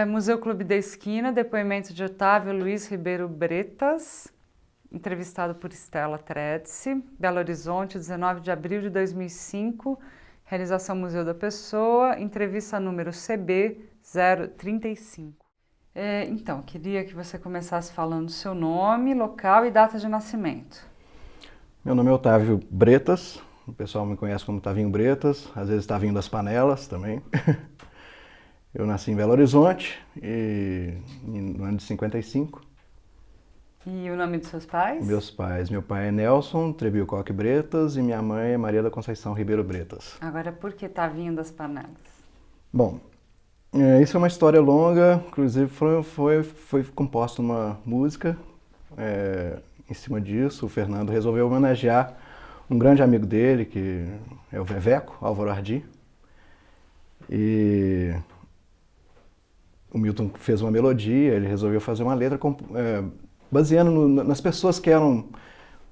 Museu Clube da Esquina, depoimento de Otávio Luiz Ribeiro Bretas, entrevistado por Estela Tredse, Belo Horizonte, 19 de abril de 2005, realização Museu da Pessoa, entrevista número CB 035. Então, queria que você começasse falando seu nome, local e data de nascimento. Meu nome é Otávio Bretas, o pessoal me conhece como Tavinho Bretas, às vezes Tavinho das Panelas também. Eu nasci em Belo Horizonte no ano de 55. E o nome dos seus pais? Meus pais, meu pai é Nelson Trebilcoque Bretas e minha mãe é Maria da Conceição Ribeiro Bretas. Agora, por que Tavinho das Panelas? Bom, isso é uma história longa, inclusive foi composta uma música em cima disso. O Fernando resolveu homenagear um grande amigo dele, que é o Veveco, Álvaro Ardi. E o Milton fez uma melodia, ele resolveu fazer uma letra baseando nas pessoas que eram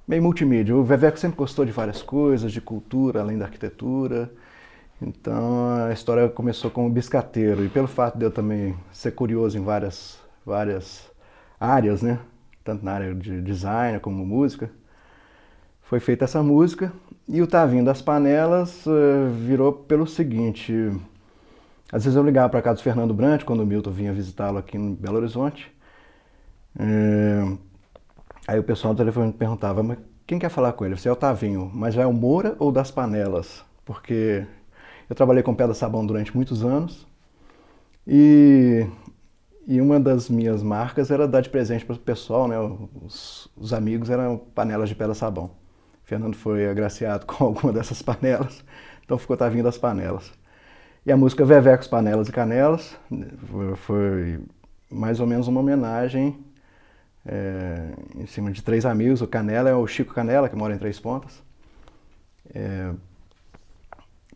meio multimídia. O Veveco sempre gostou de várias coisas, de cultura, além da arquitetura. Então a história começou como biscateiro. E pelo fato de eu também ser curioso em várias áreas, né? Tanto na área de design como música, foi feita essa música. E o Tavinho das Panelas virou pelo seguinte: às vezes eu ligava para casa do Fernando Brant, quando o Milton vinha visitá-lo aqui em Belo Horizonte. Aí o pessoal do telefone me perguntava: mas quem quer falar com ele? Você é o Tavinho, mas é o Moura ou das Panelas? Porque eu trabalhei com pedra sabão durante muitos anos e uma das minhas marcas era dar de presente para o pessoal, né? Os amigos eram panelas de pedra sabão. O Fernando foi agraciado com alguma dessas panelas, então ficou Tavinho das Panelas. E a música Vevecos, Panelas e Canelas foi mais ou menos uma homenagem em cima de três amigos. O Canela é o Chico Canela, que mora em Três Pontas,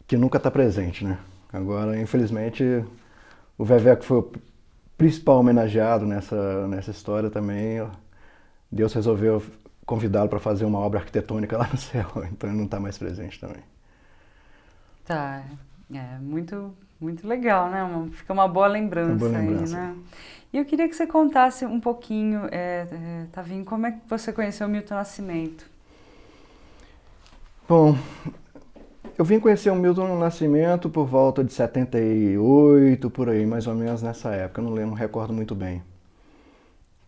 que nunca está presente, né? Agora, infelizmente, o Veveco foi o principal homenageado nessa história também. Deus resolveu convidá-lo para fazer uma obra arquitetônica lá no céu, então ele não está mais presente também. Tá, muito, muito legal, né? Fica uma boa lembrança, Uma boa lembrança aí, né? E eu queria que você contasse um pouquinho, Tavinho, como é que você conheceu o Milton Nascimento? Bom, eu vim conhecer o Milton Nascimento por volta de 78, por aí, mais ou menos nessa época, eu não recordo muito bem.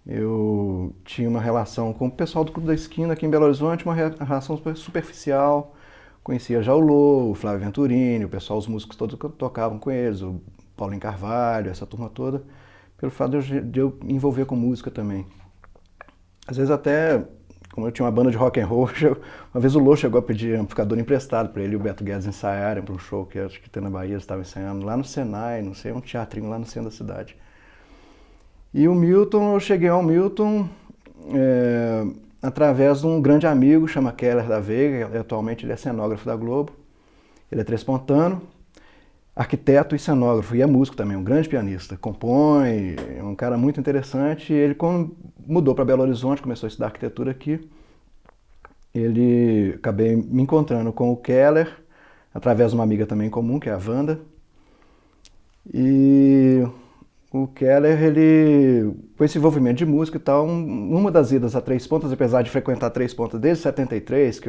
Eu tinha uma relação com o pessoal do Clube da Esquina aqui em Belo Horizonte, uma relação superficial. Conhecia já o Lô, o Flávio Venturini, o pessoal, os músicos todos que tocavam com eles, o Paulinho Carvalho, essa turma toda, pelo fato de eu me envolver com música também. Às vezes até, como eu tinha uma banda de rock and roll, uma vez o Lô chegou a pedir amplificador emprestado para ele e o Beto Guedes ensaiarem para um show que acho que tem na Bahia, eles estavam ensaiando lá no Senai, não sei, um teatrinho lá no centro da cidade. E o Milton, eu cheguei ao Milton através de um grande amigo, chama Keller da Veiga, atualmente ele é cenógrafo da Globo. Ele é trespontano, arquiteto e cenógrafo, e é músico também, um grande pianista. Compõe, é um cara muito interessante. E ele, quando mudou para Belo Horizonte, começou a estudar arquitetura aqui, acabei me encontrando com o Keller, através de uma amiga também comum, que é a Wanda. E o Keller, com esse envolvimento de música e tal, numa das idas a Três Pontas, apesar de frequentar Três Pontas desde 73,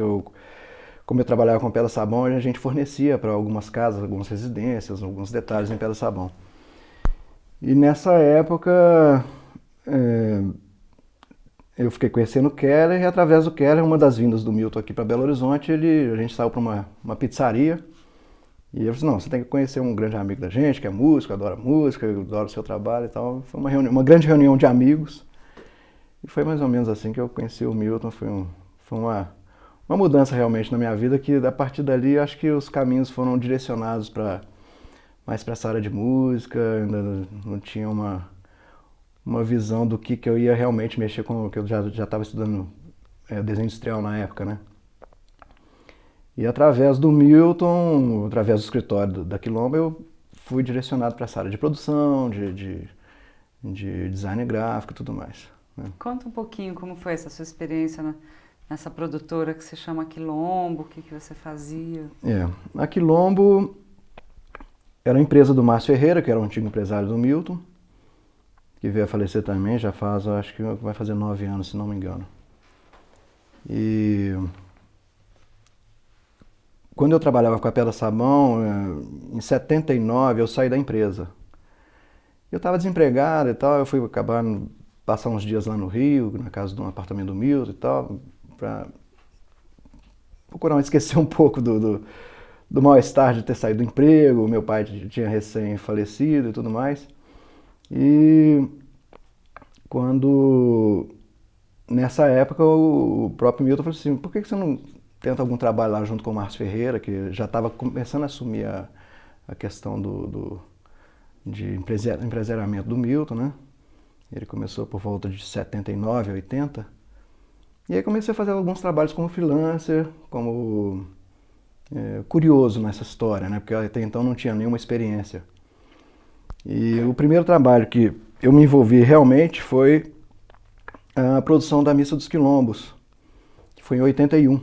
como eu trabalhava com pedra sabão, a gente fornecia para algumas casas, algumas residências, alguns detalhes em pedra sabão. E nessa época eu fiquei conhecendo o Keller, e através do Keller, uma das vindas do Milton aqui para Belo Horizonte, a gente saiu para uma pizzaria. E eu disse: não, você tem que conhecer um grande amigo da gente, que é músico, adora música, adora o seu trabalho e tal. Foi uma grande reunião de amigos. E foi mais ou menos assim que eu conheci o Milton. Foi uma mudança realmente na minha vida, que a partir dali acho que os caminhos foram direcionados mais para essa área de música. Ainda não tinha uma visão do que eu ia realmente mexer com, que eu já estava estudando desenho industrial na época, né? E através do Milton, através do escritório da Quilombo, eu fui direcionado para essa área de produção, de design gráfico e tudo mais, né? Conta um pouquinho como foi essa sua experiência nessa produtora que se chama Quilombo, o que você fazia? A Quilombo era a empresa do Márcio Ferreira, que era o antigo empresário do Milton. que veio a falecer também, já faz, eu acho que vai fazer 9 anos, se não me engano. E quando eu trabalhava com a Pedra Sabão, em 79 eu saí da empresa. Eu estava desempregado e tal, eu fui acabar passar uns dias lá no Rio, na casa de um apartamento do Milton e tal, para procurar esquecer um pouco do mal-estar de ter saído do emprego. Meu pai tinha recém-falecido e tudo mais. E nessa época, o próprio Milton falou assim, por que você não tenta algum trabalho lá junto com o Márcio Ferreira, que já estava começando a assumir a questão de empresariamento do Milton, né? Ele começou por volta de 79, 80. E aí comecei a fazer alguns trabalhos como freelancer, como curioso nessa história, né? Porque até então não tinha nenhuma experiência. E o primeiro trabalho que eu me envolvi realmente foi a produção da Missa dos Quilombos, que foi em 81.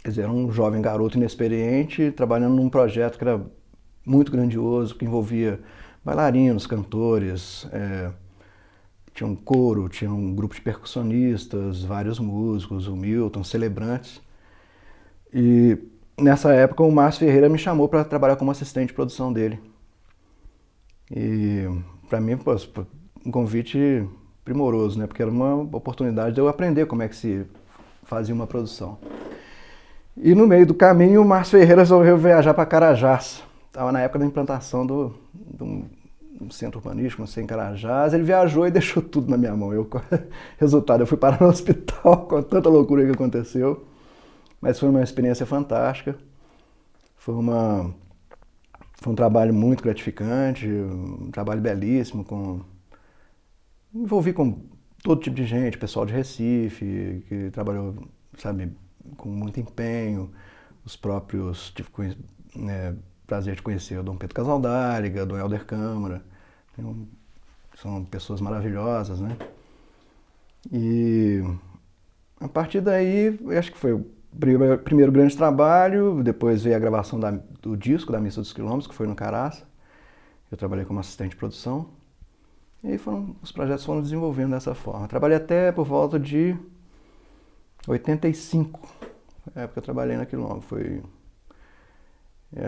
Quer dizer, era um jovem garoto inexperiente trabalhando num projeto que era muito grandioso, que envolvia bailarinos, cantores, tinha um coro, tinha um grupo de percussionistas, vários músicos, o Milton, celebrantes. E nessa época o Márcio Ferreira me chamou para trabalhar como assistente de produção dele. E para mim, pô, um convite primoroso, né? Porque era uma oportunidade de eu aprender como é que se fazia uma produção. E no meio do caminho, o Márcio Ferreira resolveu viajar para Carajás. Estava na época da implantação do centro urbanístico, não sei, em Carajás. Ele viajou e deixou tudo na minha mão. Resultado, eu fui parar no hospital com tanta loucura que aconteceu. Mas foi uma experiência fantástica. Foi um trabalho muito gratificante, um trabalho belíssimo. Envolvi com todo tipo de gente, pessoal de Recife, que trabalhou, sabe, com muito empenho. Os próprios, tive prazer de conhecer o Dom Pedro Casaldáliga, o Dom Helder Câmara. São pessoas maravilhosas, né? E a partir daí, eu acho que foi o primeiro grande trabalho. Depois veio a gravação do disco da Missa dos Quilombos, que foi no Caraça. Eu trabalhei como assistente de produção. E aí os projetos foram desenvolvendo dessa forma. Trabalhei até por volta de 85, a época que eu trabalhei na Quilombo.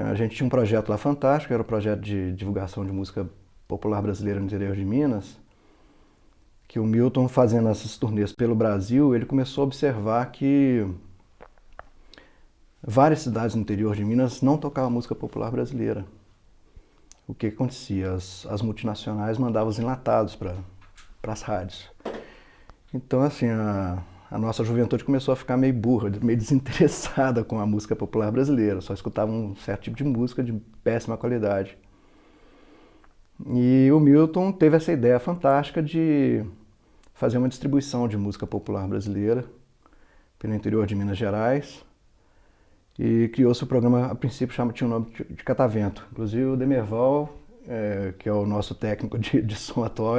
A gente tinha um projeto lá fantástico, era o projeto de divulgação de música popular brasileira no interior de Minas, que o Milton, fazendo essas turnês pelo Brasil, ele começou a observar que várias cidades no interior de Minas não tocavam música popular brasileira. O que acontecia? As multinacionais mandavam os enlatados para as rádios. Então, assim, a nossa juventude começou a ficar meio burra, meio desinteressada com a música popular brasileira. Só escutava um certo tipo de música de péssima qualidade. E o Milton teve essa ideia fantástica de fazer uma distribuição de música popular brasileira pelo interior de Minas Gerais. E criou-se o programa, a princípio tinha o nome de Catavento. Inclusive o Demerval, que é o nosso técnico de som atual,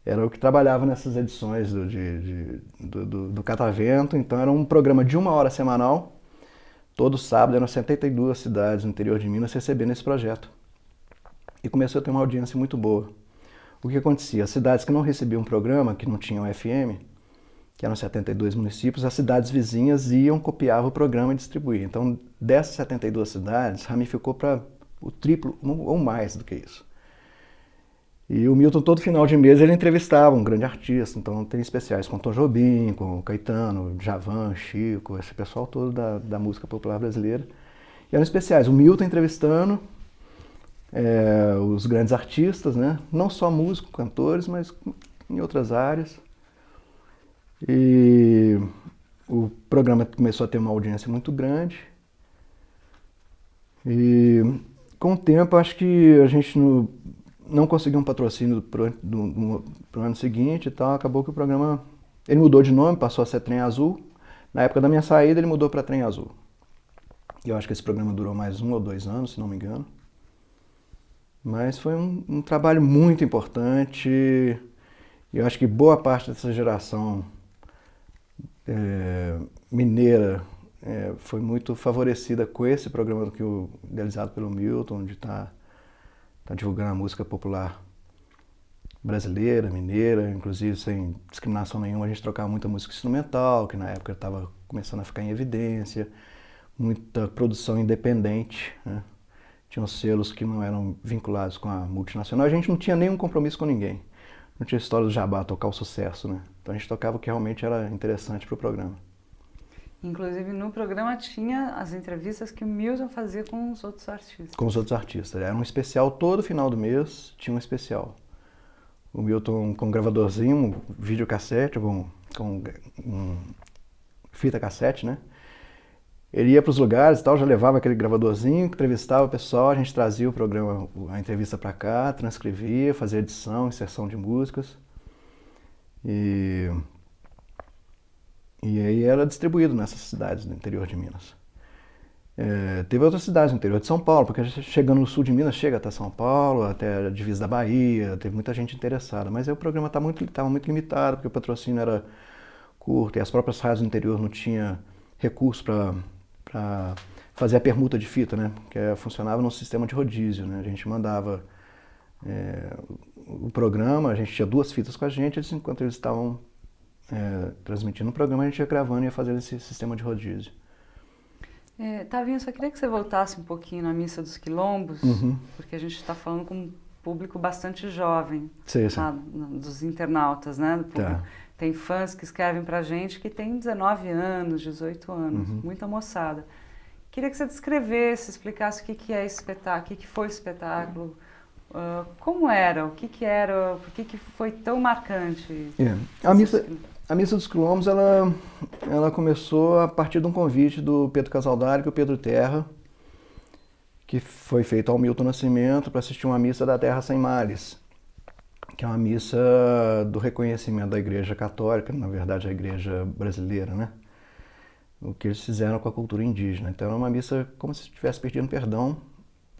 era o que trabalhava nessas edições do Catavento. Então era um programa de 1 hora semanal. Todo sábado eram 72 cidades no interior de Minas recebendo esse projeto. E começou a ter uma audiência muito boa. O que acontecia? As cidades que não recebiam o programa, que não tinham FM, que eram 72 municípios, as cidades vizinhas copiavam o programa e distribuíam. Então, dessas 72 cidades, ramificou para o triplo ou mais do que isso. E o Milton, todo final de mês, ele entrevistava um grande artista. Então, tem especiais com Tom Jobim, com Caetano, Djavan, Chico, esse pessoal todo da música popular brasileira. E eram especiais, o Milton entrevistando os grandes artistas, né? Não só músicos, cantores, mas em outras áreas. E o programa começou a ter uma audiência muito grande. E com o tempo, acho que a gente não conseguiu um patrocínio pro ano seguinte e tal. Acabou que o programa ele mudou de nome, passou a ser Trem Azul. Na época da minha saída, ele mudou para Trem Azul. E eu acho que esse programa durou mais 1 ou 2 anos, se não me engano. Mas foi um trabalho muito importante. E eu acho que boa parte dessa geração mineira foi muito favorecida com esse programa idealizado pelo Milton, de estar divulgando a música popular brasileira, mineira, inclusive sem discriminação nenhuma, a gente trocava muita música instrumental, que na época estava começando a ficar em evidência, muita produção independente, né? Tinham selos que não eram vinculados com a multinacional, a gente não tinha nenhum compromisso com ninguém. Não tinha história do Jabá tocar o sucesso, né? Então a gente tocava o que realmente era interessante para o programa. Inclusive no programa tinha as entrevistas que o Milton fazia com os outros artistas. Com os outros artistas. Era um especial todo final do mês, tinha um especial. O Milton com um gravadorzinho, um videocassete, com fita cassete, né? Ele ia para os lugares e tal, já levava aquele gravadorzinho, entrevistava o pessoal, a gente trazia o programa, a entrevista para cá, transcrevia, fazia edição, inserção de músicas. E aí era distribuído nessas cidades do interior de Minas. Teve outras cidades no interior de São Paulo, porque chegando no sul de Minas, chega até São Paulo, até a divisa da Bahia, teve muita gente interessada. Mas aí o programa estava muito limitado, porque o patrocínio era curto e as próprias rádios do interior não tinham recursos para fazer a permuta de fita, né? Que funcionava num sistema de rodízio, né? A gente mandava o programa, a gente tinha 2 fitas com a gente, enquanto eles estavam transmitindo o programa, a gente ia gravando e ia fazendo esse sistema de rodízio. Tavinho, eu só queria que você voltasse um pouquinho na Missa dos Quilombos, porque a gente está falando com um público bastante jovem, Sim. Dos internautas, né? Do público. Tá. Tem fãs que escrevem pra gente que tem 19 anos, 18 anos, muita moçada. Queria que você descrevesse, explicasse o que é esse espetáculo, o que foi o espetáculo, como era, o que era, por que foi tão marcante. A Missa dos Quilombos, ela começou a partir de um convite do Pedro Casaldário e do Pedro Terra, que foi feito ao Milton Nascimento para assistir uma missa da Terra Sem Males, que é uma missa do reconhecimento da Igreja Católica, na verdade a Igreja Brasileira, né? O que eles fizeram com a cultura indígena. Então é uma missa como se estivesse pedindo perdão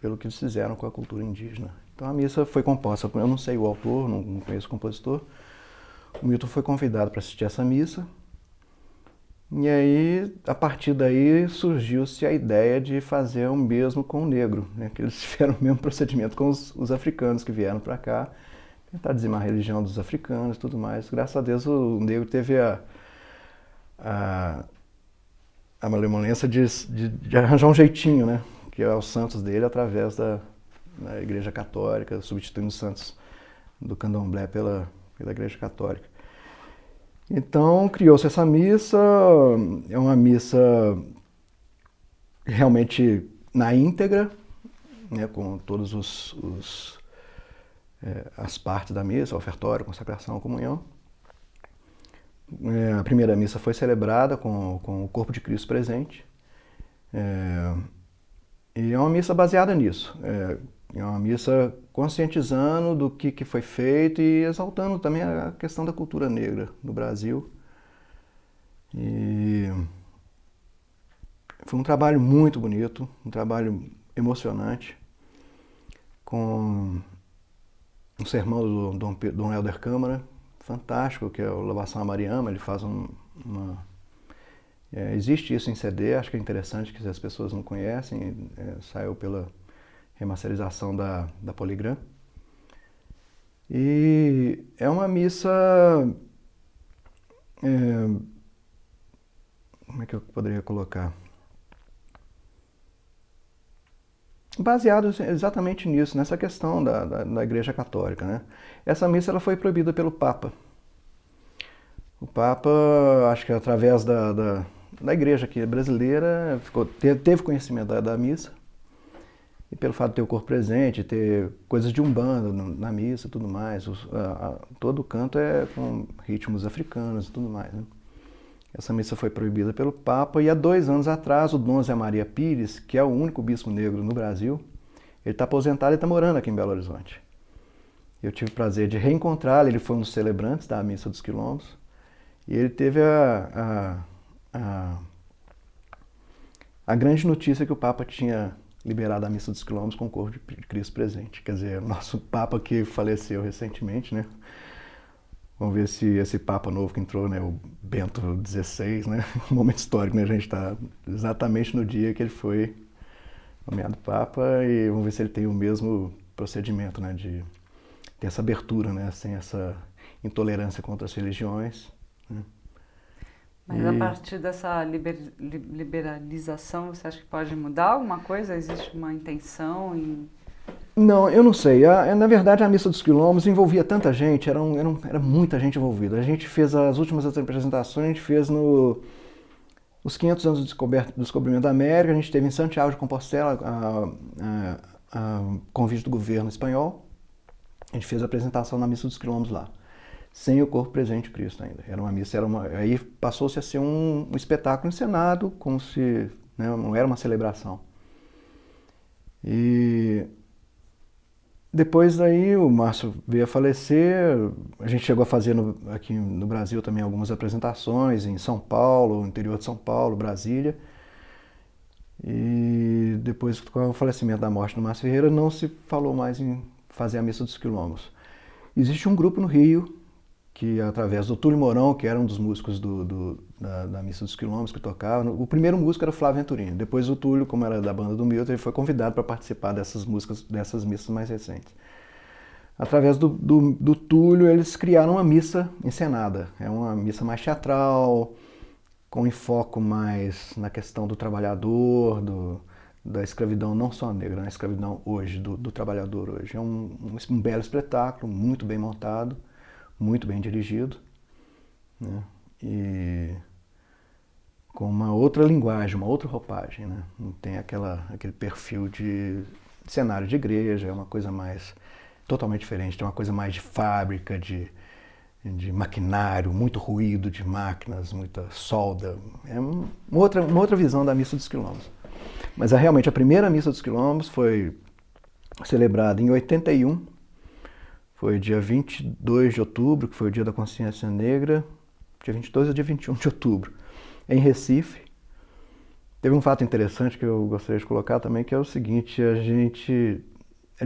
pelo que eles fizeram com a cultura indígena. Então a missa foi composta, eu não sei o autor, não conheço o compositor. O Milton foi convidado para assistir essa missa. E aí, a partir daí, surgiu-se a ideia de fazer o mesmo com o negro, né? Que eles tiveram o mesmo procedimento com os africanos que vieram para cá, tentar dizimar a religião dos africanos e tudo mais. Graças a Deus o negro teve a malemolência de arranjar um jeitinho, né? Que é os santos dele através da Igreja Católica, substituindo os santos do Candomblé pela Igreja Católica. Então criou-se essa missa, é uma missa realmente na íntegra, né? Com todos as partes da missa, ofertório, consagração, comunhão. A primeira missa foi celebrada com o corpo de Cristo presente. E é uma missa baseada nisso. É uma missa conscientizando do que foi feito e exaltando também a questão da cultura negra no Brasil. E foi um trabalho muito bonito, um trabalho emocionante, com um sermão do Dom Helder Câmara, fantástico, que é o Lavação a Mariama. Ele faz existe isso em CD, acho que é interessante que as pessoas não conhecem, saiu pela remasterização da Polygram. E é uma missa, como é que eu poderia colocar? Baseado exatamente nisso, nessa questão da Igreja Católica, né? Essa missa ela foi proibida pelo Papa. O Papa, acho que através da Igreja aqui brasileira, teve conhecimento da missa, e pelo fato de ter o corpo presente, ter coisas de umbanda na missa e tudo mais, todo o canto é com ritmos africanos e tudo mais, né? Essa missa foi proibida pelo Papa e há 2 anos atrás o Dom Zé Maria Pires, que é o único bispo negro no Brasil, ele está aposentado e está morando aqui em Belo Horizonte. Eu tive o prazer de reencontrá-lo, ele foi um dos celebrantes da Missa dos Quilombos e ele teve a grande notícia que o Papa tinha liberado a Missa dos Quilombos com o corpo de Cristo presente. Quer dizer, o nosso Papa que faleceu recentemente, né? Vamos ver se esse Papa novo que entrou, né, o Bento XVI, né, um momento histórico, né, a gente está exatamente no dia que ele foi nomeado Papa e vamos ver se ele tem o mesmo procedimento, né, de ter essa abertura, né? Sem essa intolerância contra as religiões. Né? Mas a partir dessa liberalização, você acha que pode mudar alguma coisa? Existe uma intenção em... Não, eu não sei. Na verdade, a Missa dos Quilombos envolvia tanta gente, era muita gente envolvida. A gente fez as últimas apresentações, a gente fez os 500 anos do descobrimento da América, a gente teve em Santiago de Compostela, a convite do governo espanhol. A gente fez a apresentação na Missa dos Quilombos lá, sem o corpo presente de Cristo ainda. Era uma missa, aí passou-se a ser um espetáculo encenado, como se, né, não era uma celebração. E depois daí o Márcio veio a falecer, a gente chegou a fazer aqui no Brasil também algumas apresentações, em São Paulo, no interior de São Paulo, Brasília. E depois, com o falecimento da morte do Márcio Ferreira, não se falou mais em fazer a Missa dos Quilombos. Existe um grupo no Rio, que através do Túlio Mourão, que era um dos músicos da Missa dos Quilombos, que tocava. O primeiro músico era o Flávio Venturini. Depois o Túlio, como era da banda do Milton, ele foi convidado para participar dessas músicas, dessas missas mais recentes. Através do Túlio, eles criaram uma missa encenada. É uma missa mais teatral, com enfoque mais na questão do trabalhador, da escravidão não só negra, na escravidão hoje, do trabalhador hoje. É um belo espetáculo, muito bem montado, muito bem dirigido, né? E com uma outra linguagem, uma outra roupagem, né? Não tem aquele perfil de cenário de igreja, é uma coisa mais totalmente diferente, tem uma coisa mais de fábrica, de maquinário, muito ruído de máquinas, muita solda. É uma outra visão da Missa dos Quilombos. Mas realmente a primeira Missa dos Quilombos foi celebrada em 81, foi dia 22 de outubro, que foi o dia da consciência negra, dia 22 ou dia 21 de outubro, em Recife. Teve um fato interessante que eu gostaria de colocar também, que é o seguinte: a gente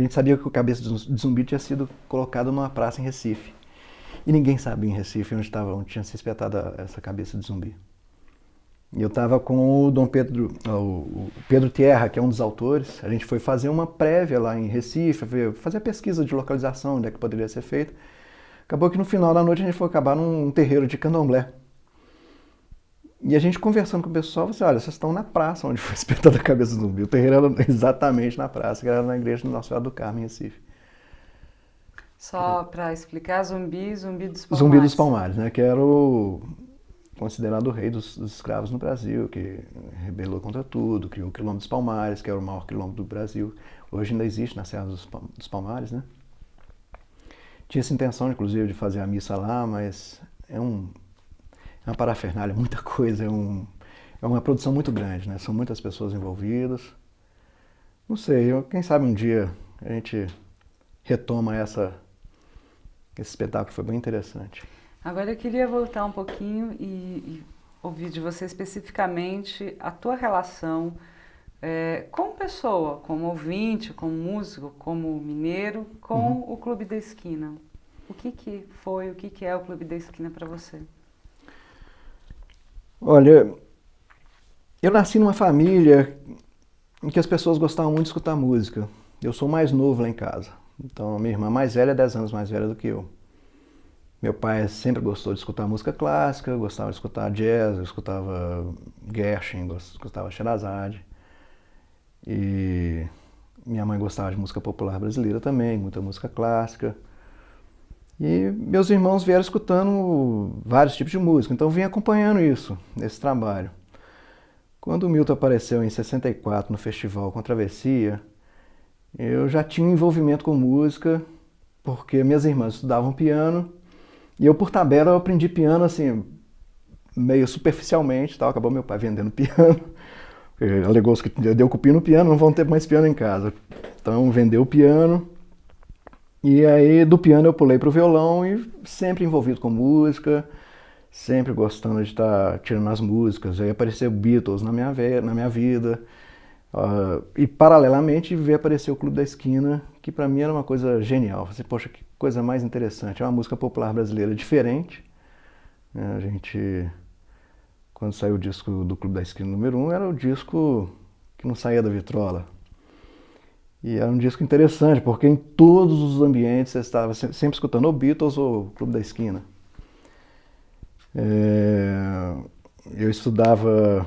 sabia que o Cabeça de Zumbi tinha sido colocado numa praça em Recife. E ninguém sabia em Recife onde tinha se espetado essa cabeça de zumbi. E eu estava com o Dom Pedro, o Pedro Tierra, que é um dos autores. A gente foi fazer uma prévia lá em Recife, fazer a pesquisa de localização, onde é que poderia ser feita. Acabou que no final da noite a gente foi acabar num terreiro de candomblé. E a gente conversando com o pessoal, falou assim: olha, vocês estão na praça onde foi espetada a cabeça do zumbi. O terreiro era exatamente na praça, que era na igreja de Nossa Senhora do Carmo, em Recife. Só para explicar, Zumbi dos Palmares. Zumbi dos Palmares, né? Que era considerado o rei dos escravos no Brasil, que rebelou contra tudo, criou o Quilombo dos Palmares, que era o maior quilombo do Brasil. Hoje ainda existe na Serra dos Palmares, né? Tinha essa intenção, inclusive, de fazer a missa lá, mas é uma parafernália, muita coisa, é uma produção muito grande, né? São muitas pessoas envolvidas. Não sei, quem sabe um dia a gente retoma esse espetáculo, foi bem interessante. Agora eu queria voltar um pouquinho e ouvir de você especificamente a tua relação como pessoa, como ouvinte, como músico, como mineiro, com o Clube da Esquina. O que foi, o que é o Clube da Esquina para você? Olha, eu nasci numa família em que as pessoas gostavam muito de escutar música. Eu sou o mais novo lá em casa. Então, minha irmã mais velha é 10 anos mais velha do que eu. Meu pai sempre gostou de escutar música clássica, gostava de escutar jazz, escutava Gershwin, escutava Sherazade. E minha mãe gostava de música popular brasileira também, muita música clássica. E meus irmãos vieram escutando vários tipos de música, então eu vim acompanhando isso, esse trabalho. Quando o Milton apareceu em 64 no festival com a Travessia, eu já tinha um envolvimento com música, porque minhas irmãs estudavam piano, e eu, por tabela, eu aprendi piano assim, meio superficialmente, tal. Acabou meu pai vendendo piano, alegou que deu cupim no piano, não vão ter mais piano em casa. Então vendeu o piano, e aí do piano eu pulei para o violão e sempre envolvido com música, sempre gostando de estar tirando as músicas. Aí apareceu Beatles na minha vida. E paralelamente veio aparecer o Clube da Esquina, que para mim era uma coisa genial. Eu falei, poxa, que coisa mais interessante. É uma música popular brasileira diferente. A gente, quando saiu o disco do Clube da Esquina número 1, era o disco que não saía da vitrola. E era um disco interessante, porque em todos os ambientes você estava sempre escutando ou Beatles ou Clube da Esquina. Eu estudava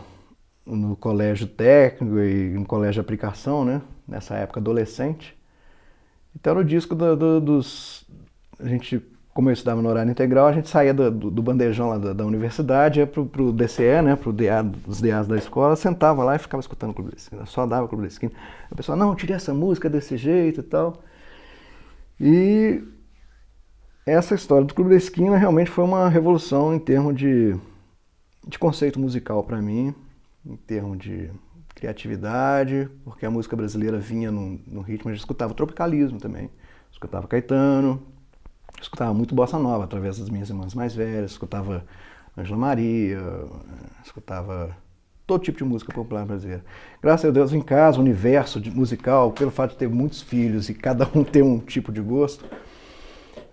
no colégio técnico e no colégio de aplicação, né? Nessa época adolescente. Então era o disco dos... A gente, como eu estudava no horário integral, a gente saía do bandejão lá da universidade, ia pro DCE, né? Os DAs da escola, sentava lá e ficava escutando o Clube da Esquina. Só dava o Clube da Esquina. O pessoal, não, tirei essa música desse jeito e tal. E essa história do Clube da Esquina realmente foi uma revolução em termos de conceito musical para mim, em termos de criatividade, porque a música brasileira vinha no ritmo, a gente escutava tropicalismo também, escutava Caetano, escutava muito bossa nova através das minhas irmãs mais velhas, escutava Ângela Maria, escutava todo tipo de música popular brasileira. Graças a Deus, em casa, o universo musical, pelo fato de ter muitos filhos e cada um ter um tipo de gosto,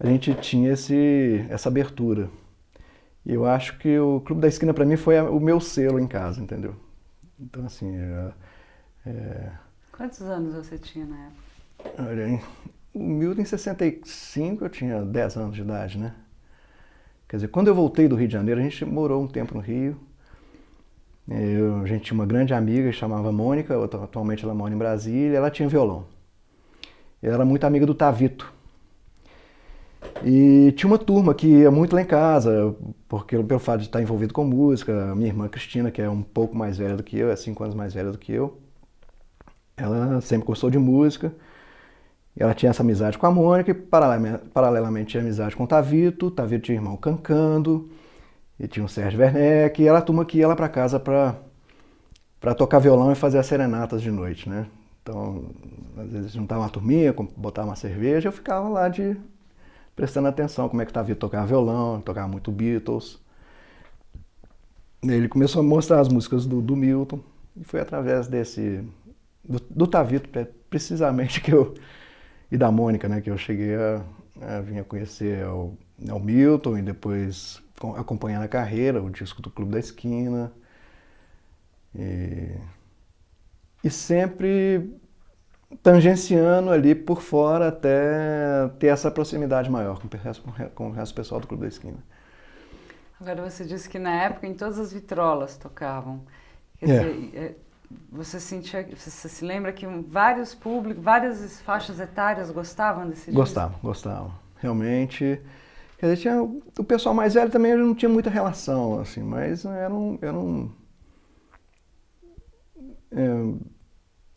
a gente tinha essa abertura. E eu acho que o Clube da Esquina, para mim, foi o meu selo em casa, entendeu? Então, assim... Quantos anos você tinha na época? Olha, o Milton, em 65, eu tinha 10 anos de idade, né? Quer dizer, quando eu voltei do Rio de Janeiro, a gente morou um tempo no Rio. A gente tinha uma grande amiga que chamava Mônica, atualmente ela mora em Brasília, ela tinha violão. Ela era muito amiga do Tavito. E tinha uma turma que ia muito lá em casa, porque pelo fato de estar envolvido com música, a minha irmã Cristina, que é um pouco mais velha do que eu, é 5 anos mais velha do que eu, ela sempre gostou de música. Ela tinha essa amizade com a Mônica e paralelamente tinha amizade com o Tavito. O Tavito tinha irmão Cancando, e tinha o Sérgio Werneck, e era a turma que ia lá para casa para tocar violão e fazer as serenatas de noite, né? Então, às vezes juntava uma turminha, botava uma cerveja, eu ficava lá prestando atenção como é que o Tavito tocava violão, tocava muito Beatles. Ele começou a mostrar as músicas do Milton, e foi através do Tavito, precisamente, e da Mônica, né, que eu cheguei a vir a conhecer ao Milton e depois acompanhar na carreira o disco do Clube da Esquina. E sempre tangenciando ali por fora até ter essa proximidade maior com o resto do pessoal do Clube da Esquina. Agora você disse que na época em todas as vitrolas tocavam. Quer dizer, você se lembra que vários públicos, várias faixas etárias gostavam desse disco? Gostavam. Realmente, quer dizer, tinha, o pessoal mais velho também não tinha muita relação, assim, mas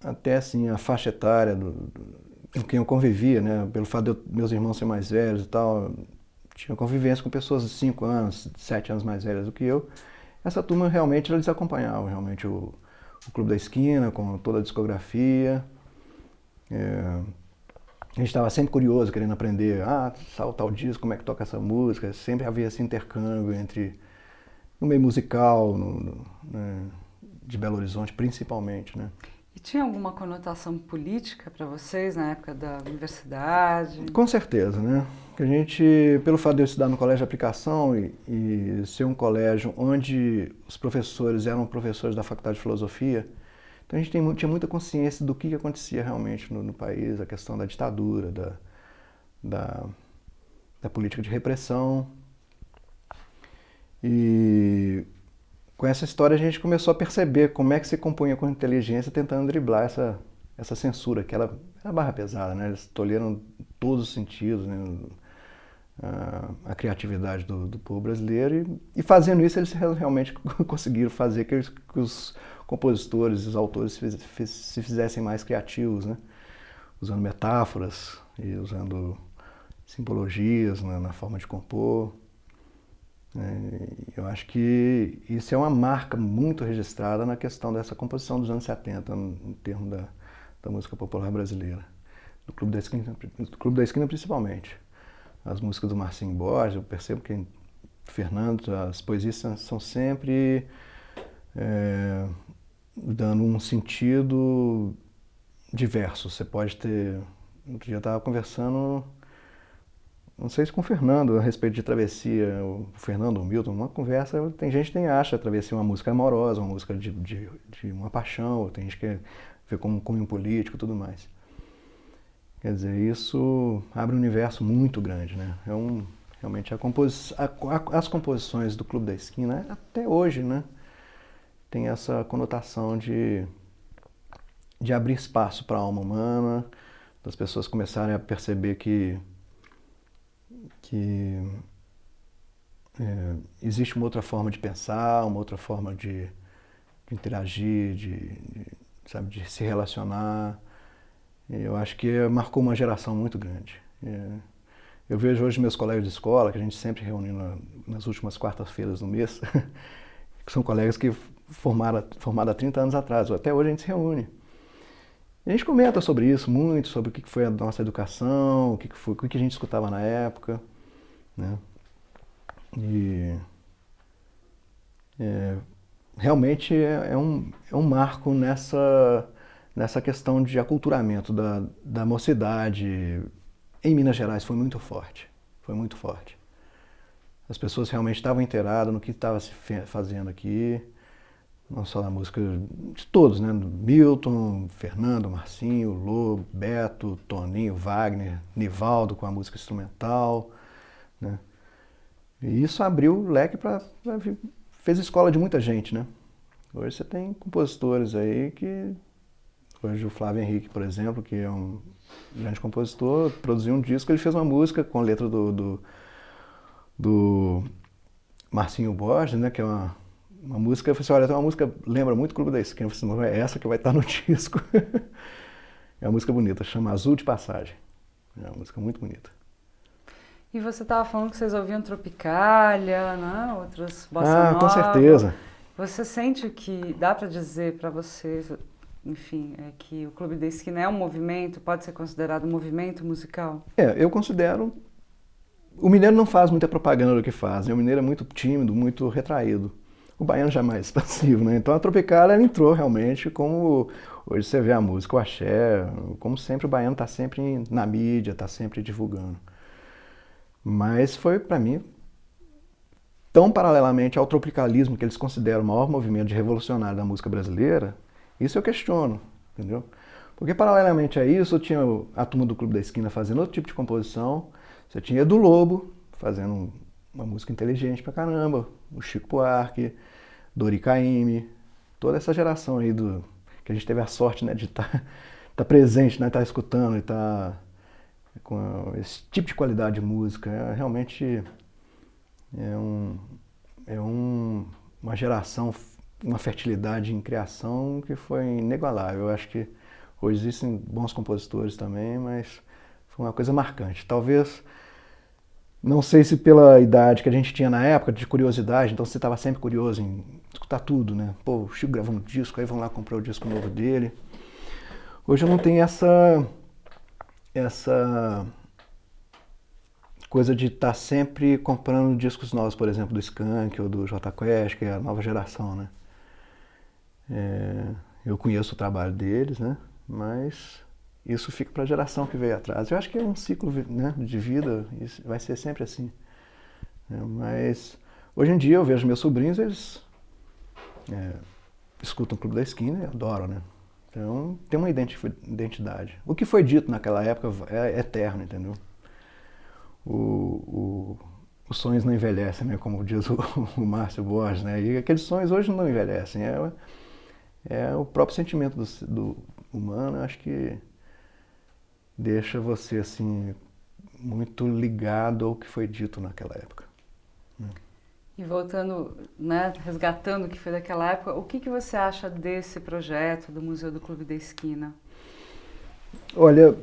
até assim, a faixa etária com quem eu convivia, né, pelo fato de meus irmãos serem mais velhos e tal, tinha convivência com pessoas de 5 anos, 7 anos mais velhas do que eu. Essa turma realmente, eles acompanhavam realmente o Clube da Esquina, com toda a discografia. A gente estava sempre curioso, querendo aprender, tal disco, como é que toca essa música. Sempre havia esse intercâmbio no meio musical, de Belo Horizonte principalmente, né? E tinha alguma conotação política para vocês na época da universidade? Com certeza, né? Que a gente, pelo fato de eu estudar no colégio de aplicação e ser um colégio onde os professores eram professores da Faculdade de Filosofia, então a gente tinha muita consciência do que acontecia realmente no país, a questão da ditadura, da política de repressão. E com essa história a gente começou a perceber como é que se compunha com inteligência tentando driblar essa censura, que era barra pesada, né? Eles tolheram todos os sentidos, né? A criatividade do povo brasileiro e fazendo isso eles realmente conseguiram fazer que os compositores, os autores se fizessem mais criativos, né? Usando metáforas e usando simbologias na forma de compor. Eu acho que isso é uma marca muito registrada na questão dessa composição dos anos 70, em termos da música popular brasileira. Do Clube da Esquina principalmente. As músicas do Marcinho Borges, eu percebo que Fernando, as poesias são sempre dando um sentido diverso. Você pode ter... Outro dia eu estava conversando, não sei se com o Fernando, a respeito de Travessia, o Fernando, o Milton, uma conversa, tem gente que acha a Travessia uma música amorosa, uma música de uma paixão, tem gente que vê como um cunho político e tudo mais. Quer dizer, isso abre um universo muito grande, né? Realmente as composições do Clube da Esquina, até hoje, né, tem essa conotação de abrir espaço para a alma humana, das pessoas começarem a perceber que existe uma outra forma de pensar, uma outra forma de interagir, sabe, de se relacionar. Eu acho que marcou uma geração muito grande. Eu vejo hoje meus colegas de escola, que a gente sempre reúne nas últimas quartas-feiras do mês, que são colegas que formaram há 30 anos atrás, até hoje a gente se reúne. E a gente comenta sobre isso muito, sobre o que foi a nossa educação, o que a gente escutava na época, né? E realmente é um marco nessa questão de aculturamento da mocidade. Em Minas Gerais foi muito forte, foi muito forte. As pessoas realmente estavam inteiradas no que estava se fazendo aqui, não só na música de todos, né? Milton, Fernando, Marcinho, Lobo, Beto, Toninho, Wagner, Nivaldo com a música instrumental, né? E isso abriu o leque fez escola de muita gente, né? Hoje você tem compositores aí que... Hoje o Flávio Henrique, por exemplo, que é um grande compositor, produziu um disco, ele fez uma música com a letra do Marcinho Borges, né? Que é uma música, eu falei assim, olha, tem uma música lembra muito o Clube da Esquina. Eu falei assim, não é essa que vai estar no disco. É uma música bonita, chama Azul de Passagem. É uma música muito bonita. E você estava falando que vocês ouviam Tropicália, né? Outros bossa nova. Com certeza. Você sente que dá para dizer para você, enfim, que o Clube da Esquina é um movimento, pode ser considerado um movimento musical? Eu considero... O mineiro não faz muita propaganda do que faz, né? O mineiro é muito tímido, muito retraído. O baiano já é mais passivo, né? Então a Tropicália ela entrou realmente como... Hoje você vê a música, o axé, como sempre o baiano está sempre na mídia, está sempre divulgando. Mas foi, para mim, tão paralelamente ao tropicalismo, que eles consideram o maior movimento de revolucionário da música brasileira, isso eu questiono, entendeu? Porque paralelamente a isso, eu tinha a turma do Clube da Esquina fazendo outro tipo de composição, você tinha Edu Lobo fazendo uma música inteligente pra caramba, o Chico Buarque, Dori Caymmi, toda essa geração aí que a gente teve a sorte, né, de estar presente, né, estar escutando e estar com esse tipo de qualidade de música. Realmente uma geração, uma fertilidade em criação que foi inigualável. Eu acho que hoje existem bons compositores também, mas foi uma coisa marcante. Talvez, não sei se pela idade que a gente tinha na época, de curiosidade, então você estava sempre curioso em escutar tudo, né? Pô, o Chico gravou um disco, aí vamos lá comprar o disco novo dele. Hoje eu não tenho essa coisa de estar sempre comprando discos novos, por exemplo, do Skank ou do Jota Quest, que é a nova geração, né? Eu conheço o trabalho deles, né? Mas isso fica para a geração que veio atrás. Eu acho que é um ciclo, né, de vida, isso vai ser sempre assim. Mas hoje em dia eu vejo meus sobrinhos, eles escutam o Clube da Esquina e adoram, né? Então tem uma identidade. O que foi dito naquela época é eterno, entendeu? Os sonhos não envelhecem, né? Como diz o Márcio Borges, né? E aqueles sonhos hoje não envelhecem. É o próprio sentimento do humano, eu acho que deixa você assim muito ligado ao que foi dito naquela época. E voltando, né, resgatando o que foi daquela época, o que você acha desse projeto do Museu do Clube da Esquina? Olha,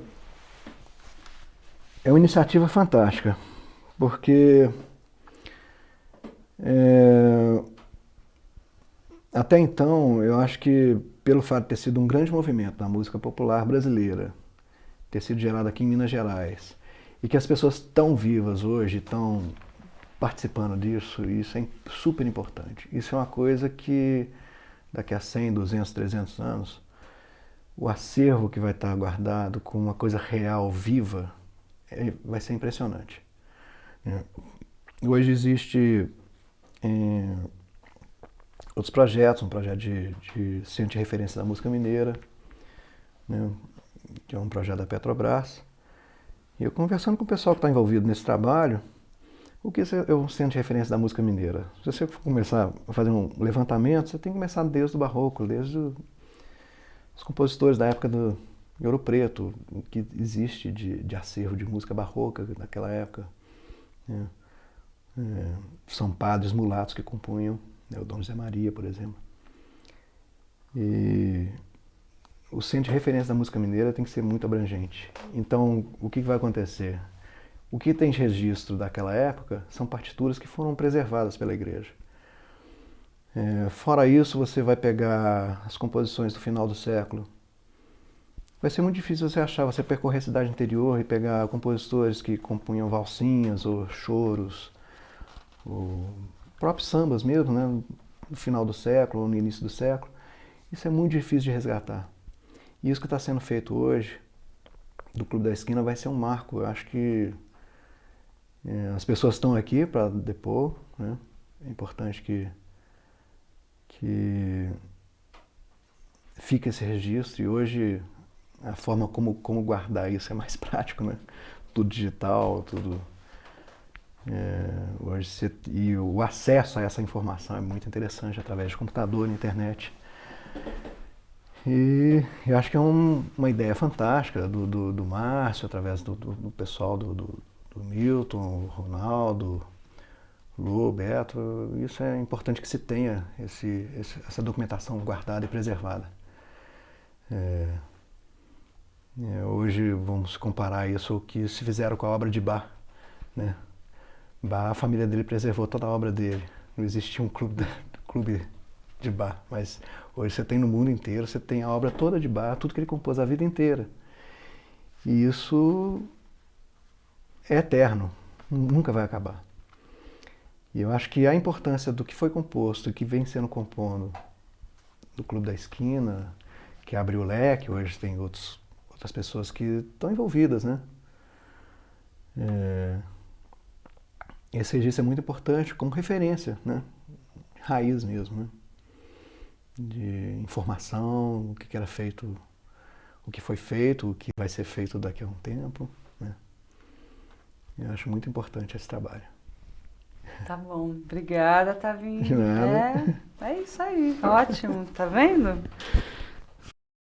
é uma iniciativa fantástica, porque até então eu acho que pelo fato de ter sido um grande movimento da música popular brasileira, ter sido gerado aqui em Minas Gerais, e que as pessoas estão vivas hoje, estão participando disso, isso é super importante. Isso é uma coisa que daqui a 100, 200, 300 anos, o acervo que vai estar guardado com uma coisa real, viva, vai ser impressionante. Hoje existe outros projetos, um projeto de centro de referência da música mineira, né, que é um projeto da Petrobras, E eu conversando com o pessoal que está envolvido nesse trabalho, o que eu sinto de referência da música mineira? Se você for começar a fazer um levantamento, você tem que começar desde o barroco, desde os compositores da época do Ouro Preto, o que existe de acervo de música barroca naquela época. Né? São padres mulatos que compunham, né? O Dom José Maria, por exemplo. E o centro de referência da música mineira tem que ser muito abrangente. Então, o que vai acontecer? O que tem de registro daquela época são partituras que foram preservadas pela igreja. Fora isso, você vai pegar as composições do final do século. Vai ser muito difícil você achar, você percorrer a cidade interior e pegar compositores que compunham valsinhas ou choros, ou próprios sambas mesmo, né? No final do século ou no início do século. Isso é muito difícil de resgatar. E isso que está sendo feito hoje, do Clube da Esquina, vai ser um marco. Eu acho que as pessoas estão aqui para depor, né? É importante que fique esse registro, e hoje a forma como guardar isso é mais prático, né? Tudo digital, tudo... hoje e o acesso a essa informação é muito interessante através de computador, internet. E eu acho que é uma ideia fantástica do Márcio, através do pessoal do Milton, Ronaldo, Lu, Beto. Isso é importante que se tenha essa documentação guardada e preservada. Hoje vamos comparar isso ao que se fizeram com a obra de Bach, né? Bach, a família dele preservou toda a obra dele. Não existia um clube de Bach, mas hoje você tem no mundo inteiro, você tem a obra toda de Bach, tudo que ele compôs a vida inteira. E isso é eterno, nunca vai acabar. E eu acho que a importância do que foi composto e que vem sendo compondo do Clube da Esquina, que abriu o leque, hoje tem outras pessoas que estão envolvidas, né? Esse registro é muito importante como referência, né? Raiz mesmo, né? De informação, o que era feito, o que foi feito, o que vai ser feito daqui a um tempo, né? Eu acho muito importante esse trabalho. Tá bom, obrigada, Tavinho. De nada. É isso aí, ótimo, tá vendo?